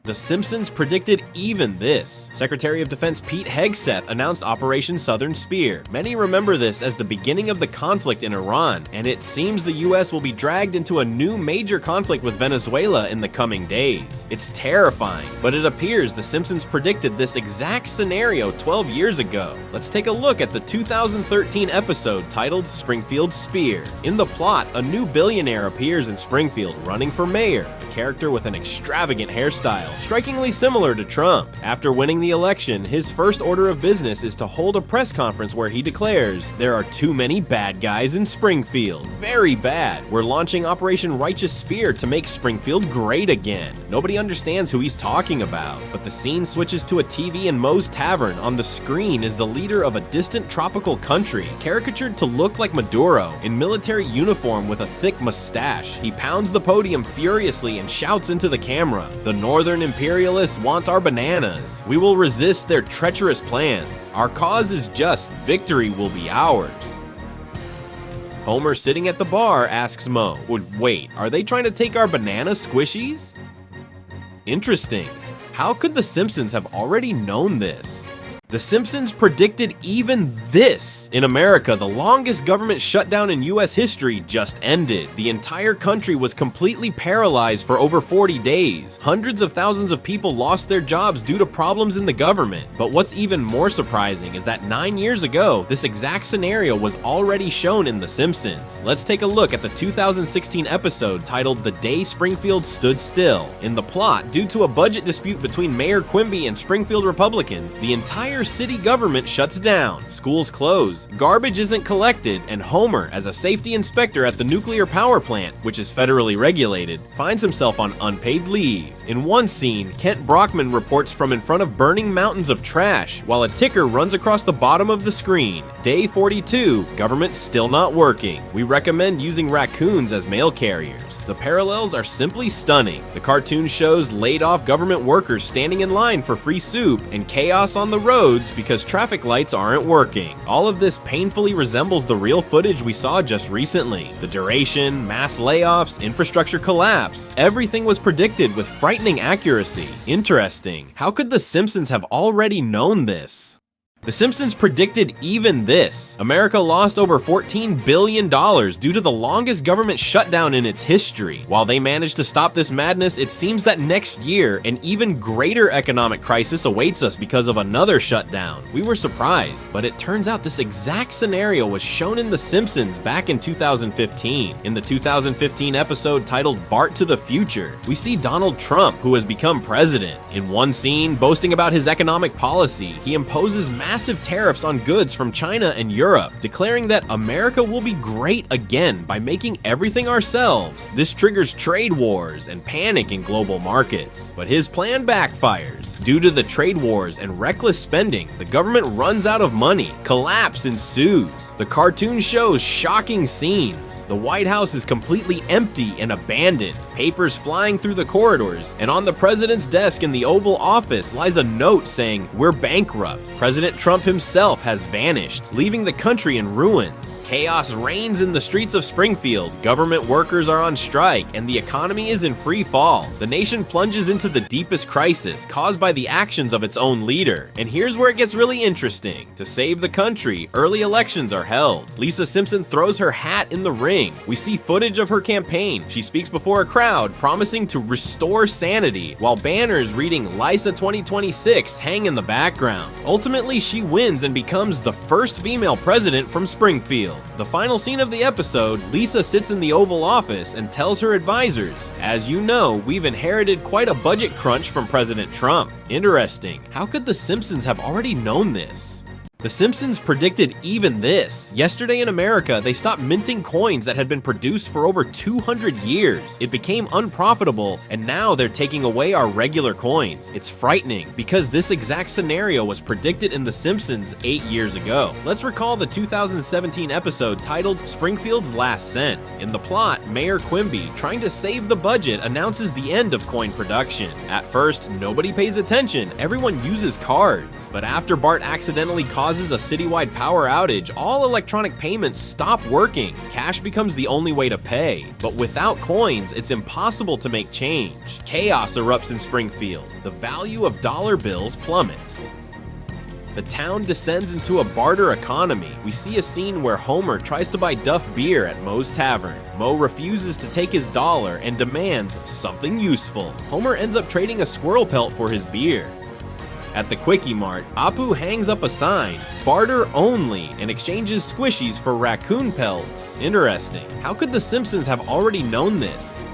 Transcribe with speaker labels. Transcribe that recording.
Speaker 1: The Simpsons predicted even this. Secretary of Defense Pete Hegseth announced Operation Southern Spear. Many remember this as the beginning of the conflict in Iran, and it seems the US will be dragged into a new major conflict with Venezuela in the coming days. It's terrifying, but it appears the Simpsons predicted this exact scenario 12 years ago. Let's take a look at the 2013 episode titled Springfield Spear. In the plot, a new billionaire appears in Springfield running for mayor, a character with an extravagant hairstyle, strikingly similar to Trump. After winning the election, his first order of business is to hold a press conference where he declares, "There are too many bad guys in Springfield. Very bad. We're launching Operation Righteous Spear to make Springfield great again." Nobody understands who he's talking about, but the scene switches to a TV in Moe's Tavern. On the screen is the leader of a distant tropical country, caricatured to look like Maduro, in military uniform with a thick mustache. He pounds the podium furiously and shouts into the camera, "The Northern imperialists want our bananas. We will resist their treacherous plans. Our cause is just. Victory will be ours." Homer, sitting at the bar, asks Moe, "Wait, are they trying to take our banana squishies?" Interesting. How could the Simpsons have already known this? The Simpsons predicted even this. In America, the longest government shutdown in US history just ended. The entire country was completely paralyzed for over 40 days. Hundreds of thousands of people lost their jobs due to problems in the government. But what's even more surprising is that 9 years ago, this exact scenario was already shown in The Simpsons. Let's take a look at the 2016 episode titled The Day Springfield Stood Still. In the plot, due to a budget dispute between Mayor Quimby and Springfield Republicans, the entire city government shuts down, schools close, garbage isn't collected, and Homer, as a safety inspector at the nuclear power plant, which is federally regulated, finds himself on unpaid leave. In one scene, Kent Brockman reports from in front of burning mountains of trash, while a ticker runs across the bottom of the screen. Day 42, government still not working. We recommend using raccoons as mail carriers. The parallels are simply stunning. The cartoon shows laid off government workers standing in line for free soup, and chaos on the road because traffic lights aren't working. All of this painfully resembles the real footage we saw just recently. The duration, mass layoffs, infrastructure collapse, everything was predicted with frightening accuracy. Interesting. How could The Simpsons have already known this? The Simpsons predicted even this. America lost over $14 billion due to the longest government shutdown in its history. While they managed to stop this madness, it seems that next year, an even greater economic crisis awaits us because of another shutdown. We were surprised, but it turns out this exact scenario was shown in The Simpsons back in 2015. In the 2015 episode titled Bart to the Future, we see Donald Trump, who has become president. In one scene, boasting about his economic policy, he imposes massive tariffs on goods from China and Europe, declaring that America will be great again by making everything ourselves. This triggers trade wars and panic in global markets. But his plan backfires. Due to the trade wars and reckless spending, the government runs out of money. Collapse ensues. The cartoon shows shocking scenes. The White House is completely empty and abandoned. Papers flying through the corridors, and on the president's desk in the Oval Office lies a note saying, "We're bankrupt." President Trump himself has vanished, leaving the country in ruins. Chaos reigns in the streets of Springfield, government workers are on strike, and the economy is in free fall. The nation plunges into the deepest crisis caused by the actions of its own leader. And here's where it gets really interesting. To save the country, early elections are held. Lisa Simpson throws her hat in the ring. We see footage of her campaign. She speaks before a crowd, promising to restore sanity, while banners reading "Lisa 2026" hang in the background. Ultimately, she wins and becomes the first female president from Springfield. The final scene of the episode, Lisa sits in the Oval Office and tells her advisors, "As you know, we've inherited quite a budget crunch from President Trump." Interesting. How could The Simpsons have already known this? The Simpsons predicted even this. Yesterday in America, they stopped minting coins that had been produced for over 200 years. It became unprofitable, and now they're taking away our regular coins. It's frightening, because this exact scenario was predicted in The Simpsons 8 years ago. Let's recall the 2017 episode titled Springfield's Last Cent. In the plot, Mayor Quimby, trying to save the budget, announces the end of coin production. At first, nobody pays attention, everyone uses cards. But after Bart accidentally causes causes a citywide power outage, all electronic payments stop working. Cash becomes the only way to pay, but without coins, it's impossible to make change. Chaos erupts in Springfield. The value of dollar bills plummets. The town descends into a barter economy. We see a scene where Homer tries to buy Duff beer at Moe's Tavern. Moe refuses to take his dollar and demands something useful. Homer ends up trading a squirrel pelt for his beer. At the Quickie Mart, Apu hangs up a sign, barter only, and exchanges squishies for raccoon pelts. Interesting. How could the Simpsons have already known this?